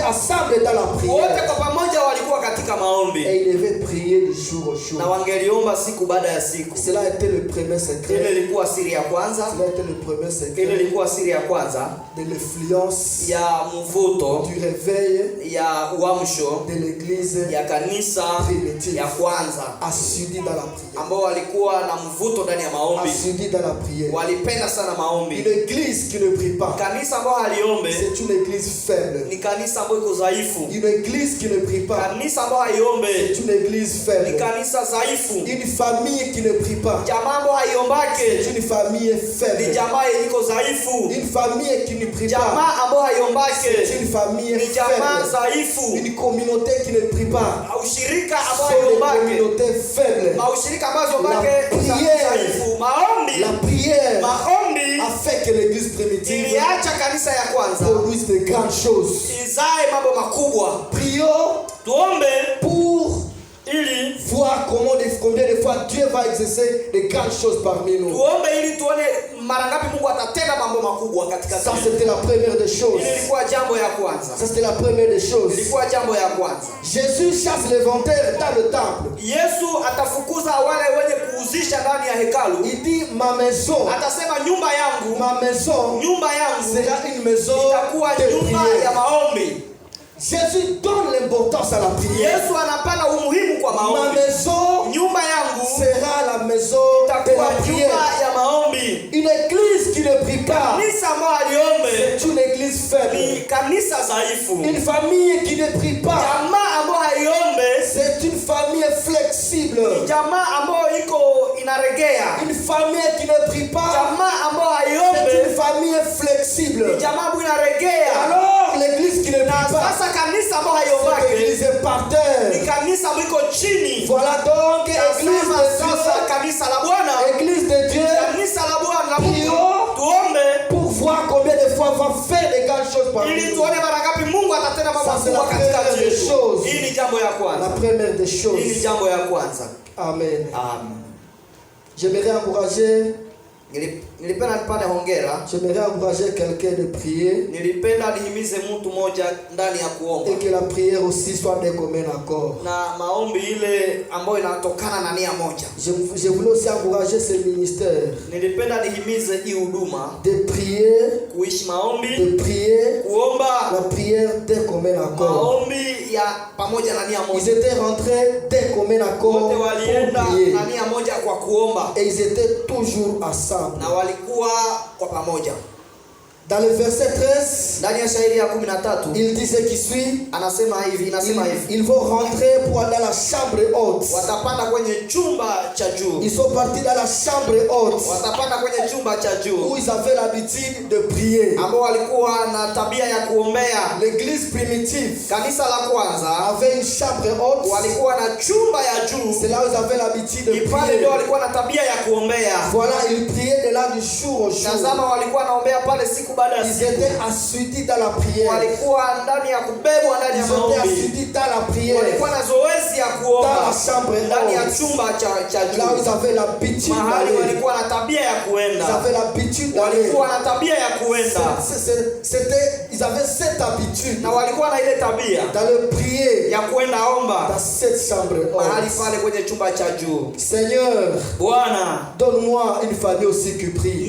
Speaker 1: ensemble dans la
Speaker 2: wote
Speaker 1: prière.
Speaker 2: kwa pamoja walikuwa katika maombi
Speaker 1: Et ils devaient prier de jour au jour.
Speaker 2: na wangeliomba siku baada ya siku.
Speaker 1: Cela a été le premier
Speaker 2: Ile
Speaker 1: secret.
Speaker 2: ilikuwa siri ya kwanza,
Speaker 1: Cela a été le premier
Speaker 2: ile
Speaker 1: secret
Speaker 2: ilikuwa siri ya kwanza
Speaker 1: de l'influence
Speaker 2: ya mvuto
Speaker 1: du réveil
Speaker 2: ya uamsho
Speaker 1: de l'église
Speaker 2: ya kanisa
Speaker 1: primitive.
Speaker 2: ya kwanza,
Speaker 1: Assidue dans la prière.
Speaker 2: ambao walikuwa na mvuto ndani ya maombi,
Speaker 1: Assidue dans la prière.
Speaker 2: walipenda sana maombi.
Speaker 1: Une église qui ne prie pas,
Speaker 2: Kanisa ambao haliombe
Speaker 1: c'est une église faible.
Speaker 2: ni kanisa ambao iko dhaifu.
Speaker 1: Une église qui ne prie pas,
Speaker 2: Kanisa ambao haiombe
Speaker 1: c'est une église
Speaker 2: ni
Speaker 1: faible.
Speaker 2: kanisa dhaifu.
Speaker 1: Une famille qui ne prie pas,
Speaker 2: Jamaa ambao haiombake
Speaker 1: c'est une famille
Speaker 2: ni
Speaker 1: faible.
Speaker 2: jamaa yenye iko dhaifu.
Speaker 1: Une famille qui ne prie pas,
Speaker 2: Jamaa ambao haiombake
Speaker 1: c'est une famille
Speaker 2: ni jamaa
Speaker 1: faible.
Speaker 2: dhaifu.
Speaker 1: Une communauté qui ne prie pas,
Speaker 2: Ushirika ambao
Speaker 1: sont des
Speaker 2: haiombake,
Speaker 1: communautés faibles.
Speaker 2: maushirika ambazo haiombake
Speaker 1: La
Speaker 2: ni
Speaker 1: prière.
Speaker 2: dhaifu. Maombi,
Speaker 1: La prière
Speaker 2: maombi
Speaker 1: a fait que l'église primitive
Speaker 2: iliacha kanisa ya kwanza
Speaker 1: produise de grandes choses.
Speaker 2: izae mambo makubwa.
Speaker 1: Prions
Speaker 2: Tuombe
Speaker 1: pour
Speaker 2: ili
Speaker 1: voir combien de fois Dieu va exercer de grandes choses parmi nous.
Speaker 2: tuombe ili tuone mara ngapi Mungu atatenda mambo makubwa katika
Speaker 1: Ça,
Speaker 2: sisi.
Speaker 1: c'était la première des choses.
Speaker 2: Ili ilikuwa jambo ya kwanza.
Speaker 1: Ça, c'était la première des choses.
Speaker 2: Ilikuwa jambo ya kwanza.
Speaker 1: Jésus chasse les volontaires dans le temple.
Speaker 2: Yesu atafukuza wale wenye kuuzisha ndani ya hekalu.
Speaker 1: Il dit, ma maison,
Speaker 2: Atasema nyumba yangu, nyumba yangu
Speaker 1: sera une maison
Speaker 2: itakuwa
Speaker 1: de
Speaker 2: nyumba ya
Speaker 1: prière.
Speaker 2: maombi.
Speaker 1: Jésus donne l'importance à la prière.
Speaker 2: Yesu anapana umuhimu kwa
Speaker 1: Ma
Speaker 2: maombi.
Speaker 1: maison
Speaker 2: Nyumba yangu
Speaker 1: sera la maison de
Speaker 2: itakuwa
Speaker 1: la
Speaker 2: nyumba
Speaker 1: prière.
Speaker 2: ya maombi.
Speaker 1: Une église qui ne prie pas,
Speaker 2: Kanisa ambao aliombe
Speaker 1: c'est une église faible.
Speaker 2: ni kanisa dhaifu.
Speaker 1: Une famille qui ne prie pas,
Speaker 2: Jamaa ambao haiombe
Speaker 1: c'est une famille flexible.
Speaker 2: ni jamaa ambao iko inaregea.
Speaker 1: Une famille qui ne prie pas,
Speaker 2: Jamaa ambao
Speaker 1: c'est
Speaker 2: haiombe
Speaker 1: une famille flexible.
Speaker 2: ni jamaa ambao inaregea.
Speaker 1: Alors, l'église qui ne
Speaker 2: Na
Speaker 1: prie pas,
Speaker 2: sasa kanisa ambao
Speaker 1: cette
Speaker 2: haiombake
Speaker 1: église est par
Speaker 2: ni
Speaker 1: terre.
Speaker 2: kanisa ambao iko chini.
Speaker 1: Voilà donc église
Speaker 2: Sasa
Speaker 1: de
Speaker 2: sasa
Speaker 1: Dieu,
Speaker 2: kanisa la Bwana,
Speaker 1: église de Dieu,
Speaker 2: kanisa la Bwana la Mungu.
Speaker 1: prions
Speaker 2: Tuombe
Speaker 1: pour voir combien de fois va faire de grandes choses parmi
Speaker 2: ili
Speaker 1: nous.
Speaker 2: tuone mara ngapi Mungu atatenda mambo
Speaker 1: Ça, c'est la
Speaker 2: makubwa katikati
Speaker 1: première des
Speaker 2: yetu.
Speaker 1: choses.
Speaker 2: Hii ni jambo ya
Speaker 1: La
Speaker 2: kwanza.
Speaker 1: première des
Speaker 2: Hii ni
Speaker 1: choses.
Speaker 2: jambo ya kwanza.
Speaker 1: Amen.
Speaker 2: Amen.
Speaker 1: J'aimerais encourager,
Speaker 2: Nilipenda nipande hongera.
Speaker 1: j'aimerais encourager quelqu'un de prier
Speaker 2: Nilipenda nihimize mtu mmoja ndani ya kuomba.
Speaker 1: et que la prière aussi soit d'un commun accord.
Speaker 2: Na maombi ile ambayo inatokana na nia moja.
Speaker 1: Je voulais aussi encourager ce ministère
Speaker 2: Nilipenda nihimize hii huduma
Speaker 1: de prier,
Speaker 2: kuishi maombi,
Speaker 1: de prier
Speaker 2: kuomba
Speaker 1: la prière d'un commun accord.
Speaker 2: maombi ya pamoja na nia
Speaker 1: Ils
Speaker 2: moja.
Speaker 1: étaient rentrés d'un commun accord
Speaker 2: Wote
Speaker 1: pour
Speaker 2: walienda
Speaker 1: prier
Speaker 2: na nia moja kwa kuomba
Speaker 1: et ils étaient toujours ensemble.
Speaker 2: na walikuwa kwa pamoja.
Speaker 1: Dans le verset 13,
Speaker 2: Ndani ya shairi ya 13
Speaker 1: il dit ce qui suit.
Speaker 2: anasema hivi, inasema hivi.
Speaker 1: Ils vont rentrer pour aller dans la chambre haute.
Speaker 2: Watapanda kwenye chumba cha juu.
Speaker 1: Ils sont partis dans la chambre haute
Speaker 2: Watapanda kwenye chumba cha juu
Speaker 1: où ils avaient l'habitude de prier.
Speaker 2: ambao walikuwa na tabia ya kuombea.
Speaker 1: L'église primitive
Speaker 2: Kanisa la kwanza
Speaker 1: avait une chambre haute.
Speaker 2: walikuwa na chumba ya juu.
Speaker 1: C'est là où ils avaient l'habitude de
Speaker 2: Ni pale
Speaker 1: prier.
Speaker 2: ndio walikuwa na tabia ya kuombea.
Speaker 1: Voilà, ils priaient de là du jour au jour.
Speaker 2: Tazama, walikuwa naombea pale siku baada ya
Speaker 1: Ils
Speaker 2: siku.
Speaker 1: étaient assidus dans la prière.
Speaker 2: Walikuwa ndani ya kubebwa ndani
Speaker 1: Ils
Speaker 2: ya
Speaker 1: étaient
Speaker 2: maombi.
Speaker 1: assidus dans la prière.
Speaker 2: Walikuwa na zoezi ya
Speaker 1: Dans
Speaker 2: kuomba
Speaker 1: la chambre
Speaker 2: ndani ya
Speaker 1: haute.
Speaker 2: chumba cha
Speaker 1: Là où ils
Speaker 2: juu.
Speaker 1: avaient l'habitude
Speaker 2: Mahali
Speaker 1: d'aller.
Speaker 2: walikuwa na tabia ya
Speaker 1: Ils
Speaker 2: kuenda.
Speaker 1: avaient l'habitude d'aller.
Speaker 2: Walikuwa na tabia ya kuenda.
Speaker 1: Ils avaient cette habitude
Speaker 2: Na walikuwa na ile tabia
Speaker 1: d'aller prier
Speaker 2: ya kuenda
Speaker 1: dans
Speaker 2: omba
Speaker 1: cette chambre
Speaker 2: mahali
Speaker 1: haute.
Speaker 2: pale kwenye chumba cha juu.
Speaker 1: Seigneur,
Speaker 2: Bwana,
Speaker 1: donne-moi une famille aussi qui prie.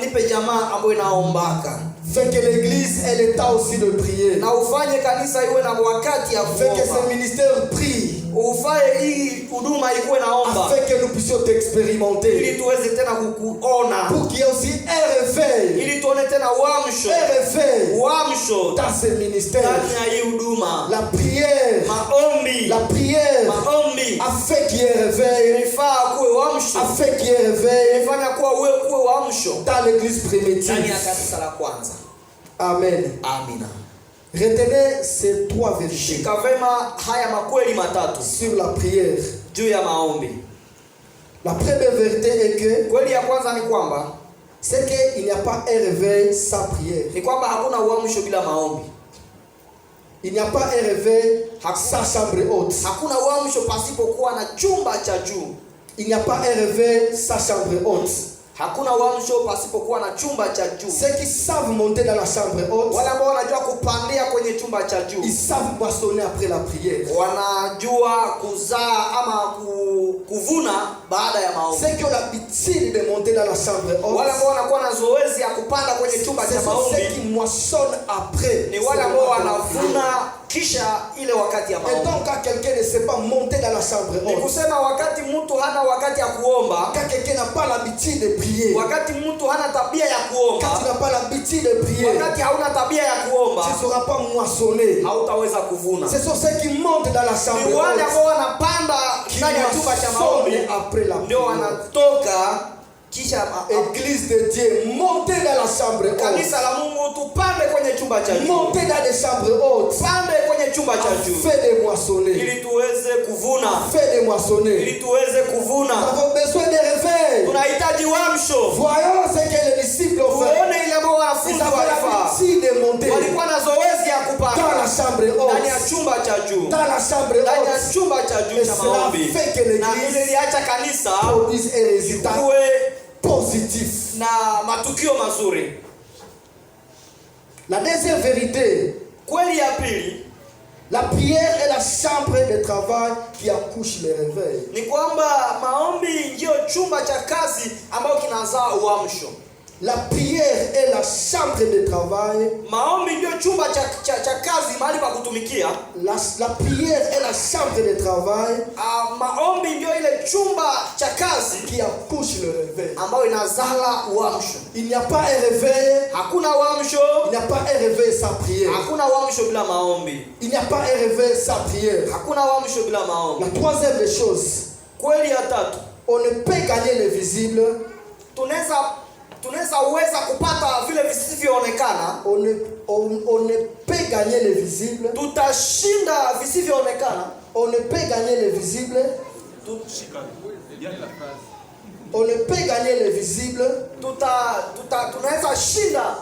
Speaker 2: nipe jamaa ambayo inaombaka.
Speaker 1: Fais que l'église ait le temps aussi de prier.
Speaker 2: Na ufanye kanisa iwe na wakati ya
Speaker 1: Fais que ce
Speaker 2: kuomba.
Speaker 1: ministère prie.
Speaker 2: Ufanye hii huduma ikuwe naomba.
Speaker 1: Afin que nous puissions t'expérimenter.
Speaker 2: Ili tuweze tena kukuona.
Speaker 1: Pour qu'il y ait aussi un réveil.
Speaker 2: Ili tuone tena uamsho.
Speaker 1: Un réveil
Speaker 2: Uamsho
Speaker 1: dans ce ministère.
Speaker 2: ndani ya hii huduma.
Speaker 1: La prière.
Speaker 2: Maombi.
Speaker 1: La prière.
Speaker 2: Maombi.
Speaker 1: Afin qu'il y ait un réveil.
Speaker 2: Ilifaa kuwe uamsho.
Speaker 1: Afin qu'il y ait un réveil
Speaker 2: Ilifanya kuwe uamsho
Speaker 1: dans l'église
Speaker 2: ndani
Speaker 1: primitive.
Speaker 2: ya kanisa la kwanza.
Speaker 1: Amen.
Speaker 2: Amina.
Speaker 1: Retenez ces trois vérités
Speaker 2: Shika vema haya makweli matatu
Speaker 1: sur la prière.
Speaker 2: juu ya maombi.
Speaker 1: La première vérité est que
Speaker 2: Kweli ya kwanza ni kwamba
Speaker 1: c'est qu'il n'y a pas un réveil sans prière.
Speaker 2: ni kwamba hakuna uamsho bila maombi.
Speaker 1: Il n'y a pas un réveil sans chambre haute.
Speaker 2: Hakuna uamsho pasipokuwa na chumba cha juu.
Speaker 1: Il n'y a pas un réveil sans chambre haute.
Speaker 2: Hakuna uamsho pasipokuwa na chumba cha juu.
Speaker 1: Ceux qui savent monter dans la chambre haute,
Speaker 2: Wale ambao wanajua kupandia kwenye chumba cha juu,
Speaker 1: ils savent moissonner après la prière.
Speaker 2: wanajua kuzaa ama kuvuna baada ya maombi.
Speaker 1: Ceux qui ont l'habitude de monter dans la chambre haute,
Speaker 2: Wale ambao wanakuwa na zoezi ya kupanda kwenye chumba
Speaker 1: ce
Speaker 2: cha
Speaker 1: sont ceux
Speaker 2: maombi
Speaker 1: qui moissonnent après.
Speaker 2: ni wale ambao wanavuna kisha ile wakati ya
Speaker 1: Et
Speaker 2: maombi.
Speaker 1: donc quand quelqu'un ne sait pas monter dans la chambre
Speaker 2: Ni
Speaker 1: haute,
Speaker 2: kusema wakati mtu hana wakati ya kuomba,
Speaker 1: quand quelqu'un n'a pas l'habitude de prier,
Speaker 2: wakati mtu hana tabia ya
Speaker 1: quand tu
Speaker 2: kuomba,
Speaker 1: n'as pas l'habitude de prier,
Speaker 2: wakati hauna tabia ya kuomba,
Speaker 1: tu ne sauras pas moissonner.
Speaker 2: hautaweza kuvuna.
Speaker 1: Ce sont ceux qui montent dans la chambre
Speaker 2: Ni wale
Speaker 1: haute,
Speaker 2: ambao wanapanda
Speaker 1: qui
Speaker 2: ndani ya chumba cha maombi
Speaker 1: moissonnent après la
Speaker 2: ndio
Speaker 1: prière.
Speaker 2: wanatoka kisha
Speaker 1: Église de Dieu, montez dans la chambre haute.
Speaker 2: kanisa la Mungu, tupande kwenye chumba cha juu,
Speaker 1: Montez dans les chambres hautes.
Speaker 2: pande kwenye chumba cha juu
Speaker 1: Fait de moissonner.
Speaker 2: ili tuweze kuvuna,
Speaker 1: Fait de moissonner.
Speaker 2: ili tuweze
Speaker 1: Nous
Speaker 2: kuvuna.
Speaker 1: avons besoin de réveil.
Speaker 2: Tunahitaji uamsho.
Speaker 1: Voyons ce que les disciples ont fait.
Speaker 2: Tuone ile ambao
Speaker 1: Ils
Speaker 2: wanafunzi
Speaker 1: avaient
Speaker 2: walifaa.
Speaker 1: l'habitude de monter
Speaker 2: Walikuwa na zoezi ya
Speaker 1: dans la
Speaker 2: kupanda
Speaker 1: chambre
Speaker 2: ndani ya
Speaker 1: haute.
Speaker 2: chumba cha juu,
Speaker 1: Dans la chambre
Speaker 2: ndani ya
Speaker 1: haute.
Speaker 2: chumba cha juu
Speaker 1: Et
Speaker 2: cha
Speaker 1: cela
Speaker 2: maombi,
Speaker 1: fait que
Speaker 2: na ile
Speaker 1: l'église
Speaker 2: iliacha kanisa
Speaker 1: produise un résultat
Speaker 2: kuwe
Speaker 1: positif.
Speaker 2: na matukio mazuri.
Speaker 1: La deuxième vérité,
Speaker 2: Kweli ya pili
Speaker 1: la prière est la chambre de travail qui accouche le réveil.
Speaker 2: ni kwamba maombi ndio chumba cha kazi ambayo kinazaa uamsho.
Speaker 1: La prière est la chambre de travail.
Speaker 2: Maombi ndio chumba cha kazi, mahali pa kutumikia.
Speaker 1: La prière est la chambre de travail
Speaker 2: Maombi ndio ile chumba cha kazi
Speaker 1: qui accouche le réveil.
Speaker 2: ambayo inazala uamsho.
Speaker 1: Il n'y a pas un réveil,
Speaker 2: Hakuna uamsho,
Speaker 1: il n'y a pas un réveil sans prière.
Speaker 2: hakuna uamsho bila maombi.
Speaker 1: Il n'y a pas un réveil sans prière.
Speaker 2: Hakuna uamsho bila maombi.
Speaker 1: La troisième des choses,
Speaker 2: Kweli ya tatu,
Speaker 1: on ne peut gagner le visible,
Speaker 2: tunaweza uweza kupata vile visivyoonekana.
Speaker 1: on ne peut gagner le visible,
Speaker 2: Tutashinda visivyoonekana.
Speaker 1: on ne peut gagner le visible, on ne peut gagner le visible,
Speaker 2: Tunaweza shinda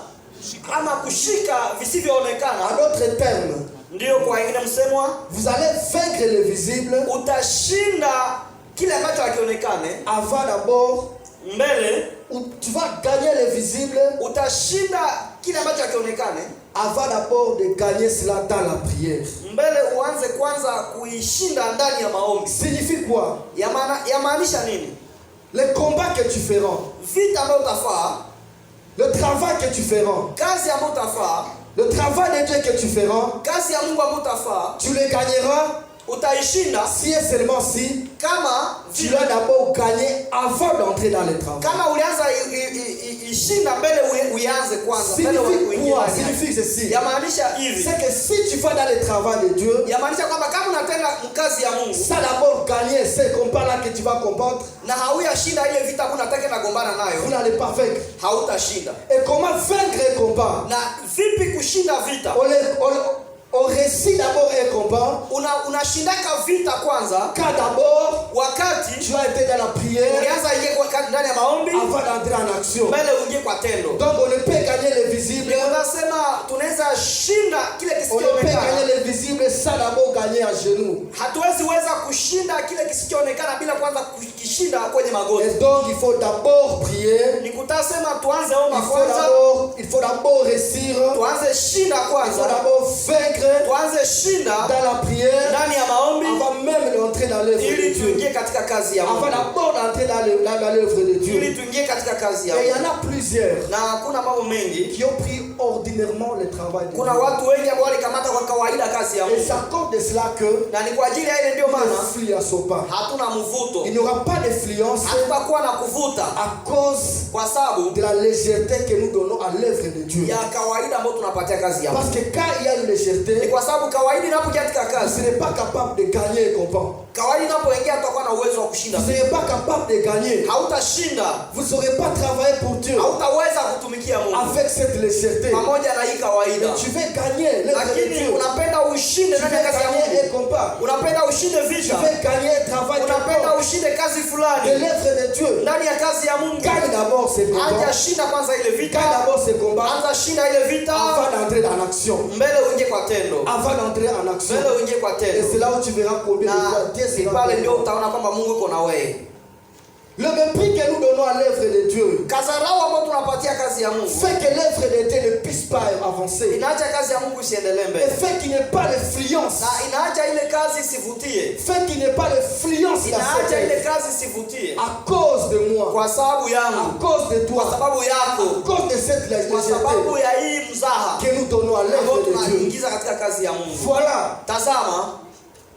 Speaker 2: ama kushika visivyoonekana.
Speaker 1: en d'autres termes,
Speaker 2: Ndio kwa ingine msemwa,
Speaker 1: vous allez vaincre le visible
Speaker 2: utashinda kile ambacho hakionekane
Speaker 1: avant d'abord,
Speaker 2: mbele.
Speaker 1: tu vas gagner le visible
Speaker 2: Utashinda kile ambacho hakionekane
Speaker 1: avant d'abord de gagner cela dans la prière.
Speaker 2: mbele, uanze kwanza kuishinda ndani ya maombi.
Speaker 1: Signifie quoi?
Speaker 2: Yamaanisha nini?
Speaker 1: Le combat que tu feras,
Speaker 2: Vita ambayo utafaa,
Speaker 1: le travail que tu feras,
Speaker 2: kazi ambayo utafaa,
Speaker 1: le travail de Dieu que tu feras,
Speaker 2: kazi ya Mungu ambayo utafaa,
Speaker 1: tu le gagneras
Speaker 2: utaishinda
Speaker 1: si et seulement si
Speaker 2: kama
Speaker 1: tu l'as d'abord gagné avant d'entrer dans le travail.
Speaker 2: kama ulianza ishinda mbele, uianze kwanza mbele
Speaker 1: Signifie quoi?
Speaker 2: uingie.
Speaker 1: Signifie ceci.
Speaker 2: Yamaanisha hivi,
Speaker 1: C'est que si tu vas dans le travail de Dieu,
Speaker 2: yamaanisha kwamba kama unatenda kazi ya Mungu
Speaker 1: ça d'abord gagner ce combat-là que tu vas combattre,
Speaker 2: na hauyashinda ile vita unataka nagombana
Speaker 1: vous
Speaker 2: nayo,
Speaker 1: n'allez pas vaincre.
Speaker 2: hautashinda.
Speaker 1: Et comment vaincre un combat?
Speaker 2: Na vipi kushinda vita?
Speaker 1: On réussit d'abord un combat
Speaker 2: Unashindaka vita kwanza
Speaker 1: quand d'abord
Speaker 2: wakati
Speaker 1: tu as été dans la prière
Speaker 2: ulianza ingie ndani ya maombi
Speaker 1: avant d'entrer en action.
Speaker 2: mbele uingie kwa tendo.
Speaker 1: Donc on ne peut gagner le visible,
Speaker 2: Unasema tunaweza shinda kile
Speaker 1: on ne peut
Speaker 2: kisichoonekana.
Speaker 1: gagner le visible sans d'abord gagner à genoux.
Speaker 2: Hatuwezi weza kushinda kile kisichoonekana bila kwanza kukishinda kwenye magoti.
Speaker 1: Et donc il faut d'abord prier,
Speaker 2: Nikutasema tuanze omba kwanza,
Speaker 1: il faut d'abord réussir,
Speaker 2: tuanze shinda
Speaker 1: il faut
Speaker 2: kwanza,
Speaker 1: d'abord vaincre
Speaker 2: tuanze shinda
Speaker 1: dans la prière
Speaker 2: ndani ya maombi
Speaker 1: avant même d'entrer dans l'œuvre de
Speaker 2: ili
Speaker 1: Dieu.
Speaker 2: tuingie katika kazi ya
Speaker 1: Avant
Speaker 2: Mungu,
Speaker 1: d'abord d'entrer dans l'œuvre de
Speaker 2: ili
Speaker 1: Dieu.
Speaker 2: tuingie katika kazi ya
Speaker 1: Et il y
Speaker 2: Mungu.
Speaker 1: en a plusieurs
Speaker 2: Na kuna mambo mengi,
Speaker 1: qui ont pris ordinairement le travail de
Speaker 2: kuna
Speaker 1: Dieu.
Speaker 2: watu wengi ambao walikamata kwa kawaida kazi ya
Speaker 1: Et
Speaker 2: Mungu,
Speaker 1: c'est à cause de cela que
Speaker 2: na ni kwa ajili ya ile ndio maana
Speaker 1: l'influence au pas.
Speaker 2: hatuna mvuto,
Speaker 1: Il n'y aura pas d'influence
Speaker 2: hatutakuwa na kuvuta
Speaker 1: à cause
Speaker 2: kwa sababu
Speaker 1: de la légèreté que nous donnons à l'œuvre de Dieu.
Speaker 2: ya kawaida ambayo tunapatia kazi ya Mungu.
Speaker 1: Parce que quand il y a une
Speaker 2: Ni
Speaker 1: légèreté,
Speaker 2: kwa sababu kawaida inapokuja katika
Speaker 1: vous ne
Speaker 2: kazi,
Speaker 1: serez pas capable de gagner un combat.
Speaker 2: kawaida inapoingia tutakuwa na uwezo wa kushinda.
Speaker 1: Vous ne serez pas capable de gagner.
Speaker 2: Hautashinda,
Speaker 1: Vous ne saurez pas travailler pour Dieu
Speaker 2: hautaweza kutumikia Mungu
Speaker 1: avec cette légèreté.
Speaker 2: pamoja na hii kawaida.
Speaker 1: Mais tu veux gagner l'œuvre de
Speaker 2: Lakini
Speaker 1: Dieu.
Speaker 2: unapenda ushinde
Speaker 1: Tu veux
Speaker 2: ndani ya kazi ya
Speaker 1: gagner
Speaker 2: Mungu,
Speaker 1: un combat.
Speaker 2: unapenda ushinde
Speaker 1: Tu
Speaker 2: vita,
Speaker 1: veux gagner un travail
Speaker 2: unapenda
Speaker 1: quelconque
Speaker 2: ushinde kazi
Speaker 1: de
Speaker 2: fulani
Speaker 1: l'œuvre de Dieu.
Speaker 2: ndani ya kazi ya Mungu.
Speaker 1: Gagne d'abord ce combat.
Speaker 2: Anja shinda kwanza ile
Speaker 1: Gagne
Speaker 2: vita,
Speaker 1: d'abord ce combat
Speaker 2: anza shinda ile vita
Speaker 1: avant d'entrer en action.
Speaker 2: mbele uingie kwa tendo,
Speaker 1: Avant d'entrer en action.
Speaker 2: mbele uingie kwa
Speaker 1: Et
Speaker 2: tendo,
Speaker 1: c'est là où tu verras combien de fois Dieu
Speaker 2: na
Speaker 1: sera
Speaker 2: pale
Speaker 1: avec
Speaker 2: ndio
Speaker 1: toi.
Speaker 2: utaona kwamba Mungu yuko na wewe.
Speaker 1: Le mépris que nous donnons à l'œuvre de Dieu
Speaker 2: ya Mungu
Speaker 1: fait que l'œuvre de Dieu ne puisse pas avancer.
Speaker 2: inaacha kazi ya Mungu isiendelee
Speaker 1: Et
Speaker 2: mbele,
Speaker 1: fait qu'il n'y ait pas d'influence.
Speaker 2: na inaacha ile kazi isivutie,
Speaker 1: Fait qu'il n'y ait pas d'influence dans cette
Speaker 2: inaacha ile
Speaker 1: œuvre.
Speaker 2: kazi isivutie
Speaker 1: À cause de moi,
Speaker 2: kwa sababu
Speaker 1: à
Speaker 2: yangu,
Speaker 1: cause de
Speaker 2: kwa
Speaker 1: toi,
Speaker 2: sababu
Speaker 1: à
Speaker 2: yako,
Speaker 1: cause de cette
Speaker 2: kwa sababu
Speaker 1: légèreté
Speaker 2: ya hii mzaha
Speaker 1: que nous donnons à
Speaker 2: ambayo
Speaker 1: l'œuvre de Dieu.
Speaker 2: tunaingiza katika kazi ya Mungu.
Speaker 1: Voilà,
Speaker 2: Tazama,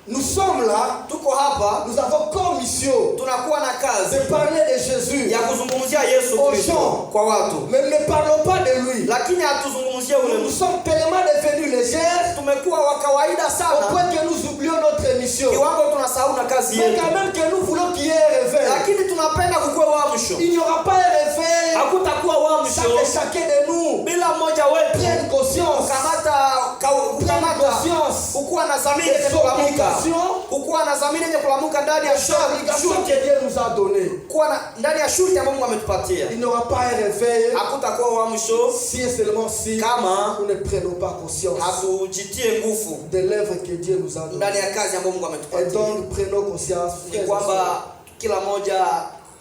Speaker 1: nous sommes là,
Speaker 2: tuko hapa,
Speaker 1: nous avons comme mission
Speaker 2: tunakuwa na kazi
Speaker 1: de parler de Jésus.
Speaker 2: ya kuzungumzia Yesu
Speaker 1: Aux
Speaker 2: Kristo
Speaker 1: gens.
Speaker 2: kwa watu,
Speaker 1: Mais ne parlons pas de lui.
Speaker 2: lakini hatuzungumzie ule
Speaker 1: Nous
Speaker 2: mtu.
Speaker 1: sommes tellement devenus légers
Speaker 2: Tumekuwa wa kawaida
Speaker 1: au
Speaker 2: sana
Speaker 1: point que nous oublions notre mission.
Speaker 2: kiwango tunasahau na kazi
Speaker 1: Mais
Speaker 2: yetu,
Speaker 1: quand même que nous voulons qu'il y ait un réveil.
Speaker 2: lakini tunapenda kukuwa uamsho.
Speaker 1: Il n'y aura pas un réveil
Speaker 2: Hakutakuwa
Speaker 1: sans
Speaker 2: uamsho
Speaker 1: que chacun de nous
Speaker 2: bila mmoja wetu
Speaker 1: prenne conscience, prenne conscience
Speaker 2: kukuwa na dhamiri
Speaker 1: de
Speaker 2: yenye
Speaker 1: son
Speaker 2: kulamuka,
Speaker 1: obligation,
Speaker 2: kukuwa na dhamiri yenye kulamuka ndani ya
Speaker 1: l'obligation
Speaker 2: shurti,
Speaker 1: que Dieu nous a donnée.
Speaker 2: kuwa ndani ya shurti ambayo Mungu ametupatia.
Speaker 1: Il n'y aura pas un réveil
Speaker 2: Hakutakuwa uamsho
Speaker 1: si et seulement si
Speaker 2: kama
Speaker 1: nous ne prenons pas conscience
Speaker 2: hatujitie nguvu
Speaker 1: de l'œuvre que Dieu nous a donnée.
Speaker 2: ndani ya kazi ambayo Mungu
Speaker 1: Et
Speaker 2: ametupatia.
Speaker 1: donc prenons conscience,
Speaker 2: Ni
Speaker 1: frères et
Speaker 2: kwamba
Speaker 1: sœurs,
Speaker 2: kila moja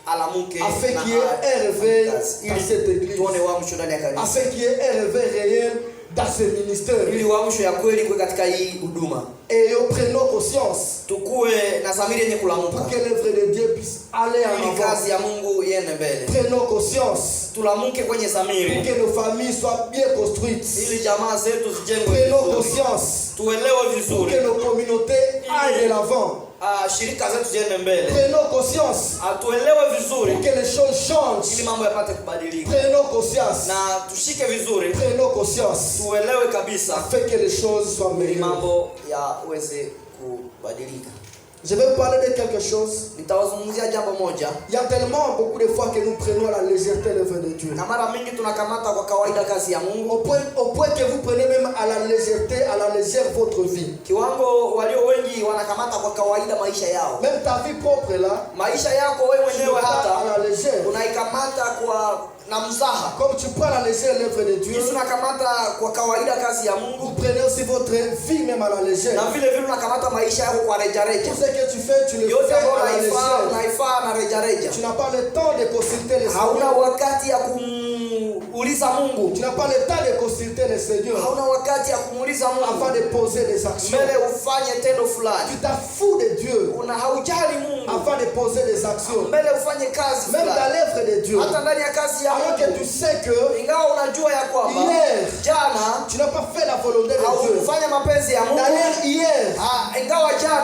Speaker 2: alamuke
Speaker 1: afin
Speaker 2: na
Speaker 1: qu'il y ait un réveil
Speaker 2: kazi,
Speaker 1: dans
Speaker 2: ili
Speaker 1: cette église,
Speaker 2: tuone uamsho ndani ya kanisa,
Speaker 1: afin qu'il y ait un réveil réel dans ce ministère.
Speaker 2: ili uamsho ya kweli kuwe katika hii huduma,
Speaker 1: Et nous prenons conscience
Speaker 2: tukuwe na dhamiri yenye kulamuka
Speaker 1: pour que l'œuvre de Dieu puisse aller en
Speaker 2: ili
Speaker 1: avant.
Speaker 2: kazi ya Mungu iende mbele.
Speaker 1: Prenons conscience
Speaker 2: Tulamuke kwenye
Speaker 1: pour
Speaker 2: dhamiri
Speaker 1: que nos familles soient bien construites.
Speaker 2: ili jamaa zetu zijengwe
Speaker 1: Prenons
Speaker 2: vizuri,
Speaker 1: conscience
Speaker 2: tuelewe
Speaker 1: pour que
Speaker 2: vizuri,
Speaker 1: nos communautés aillent de l'avant.
Speaker 2: shirika zetu ziende mbele,
Speaker 1: Prenons conscience
Speaker 2: tuelewe vizuri
Speaker 1: pour que les choses
Speaker 2: ili
Speaker 1: changent.
Speaker 2: mambo yapate kubadilika,
Speaker 1: Prenons conscience.
Speaker 2: na tushike vizuri,
Speaker 1: Prenons conscience
Speaker 2: tuelewe kabisa
Speaker 1: afin que les choses soient
Speaker 2: ili
Speaker 1: meilleures.
Speaker 2: mambo yaweze kubadilika.
Speaker 1: Je vais vous parler de quelque chose.
Speaker 2: Nitawazungumzia jambo moja,
Speaker 1: Il y a tellement beaucoup de fois que nous prenons à la légèreté l'œuvre de Dieu.
Speaker 2: na mara mingi tunakamata kwa kawaida kazi ya Mungu,
Speaker 1: Au point que vous prenez même à la légèreté, à la légère votre vie.
Speaker 2: kiwango walio wengi wanakamata kwa kawaida maisha yao.
Speaker 1: Même ta vie propre là,
Speaker 2: Maisha yako wewe
Speaker 1: tu le
Speaker 2: mwenyewe
Speaker 1: prends
Speaker 2: hata
Speaker 1: à la légère.
Speaker 2: unaikamata kwa na mzaha,
Speaker 1: Comme tu prends à la légère l'œuvre de Dieu,
Speaker 2: jinsi unakamata kwa kawaida kazi ya
Speaker 1: vous
Speaker 2: Mungu,
Speaker 1: prenez aussi votre vie même à la légère.
Speaker 2: na vile vile unakamata maisha yako kwa rejareja.
Speaker 1: Tout ce que tu fais, tu le
Speaker 2: Yote
Speaker 1: fais
Speaker 2: ambayo
Speaker 1: à la légère.
Speaker 2: unaifaa na rejareja.
Speaker 1: Tu n'as pas le temps de consulter les
Speaker 2: Hauna
Speaker 1: Seigneur.
Speaker 2: wakati ya kumuuliza Mungu,
Speaker 1: Tu n'as pas le temps de consulter les Seigneur
Speaker 2: hauna wakati ya kumuuliza
Speaker 1: avant
Speaker 2: Mungu
Speaker 1: de poser des actions.
Speaker 2: mbele ufanye tendo
Speaker 1: Tu
Speaker 2: fulani,
Speaker 1: t'en fous de Dieu
Speaker 2: haujali Mungu
Speaker 1: avant de poser des actions.
Speaker 2: mbele ufanye kazi
Speaker 1: Même dans
Speaker 2: fulani,
Speaker 1: l'œuvre de Dieu.
Speaker 2: hata ndani ya kazi ya
Speaker 1: Alors que
Speaker 2: Mungu,
Speaker 1: tu sais que
Speaker 2: ingawa unajua ya kwamba
Speaker 1: hier,
Speaker 2: jana
Speaker 1: tu n'as pas fait la volonté de Dieu.
Speaker 2: haukufanya mapenzi ya Mungu,
Speaker 1: D'ailleurs, hier,
Speaker 2: ingawa
Speaker 1: tu
Speaker 2: jana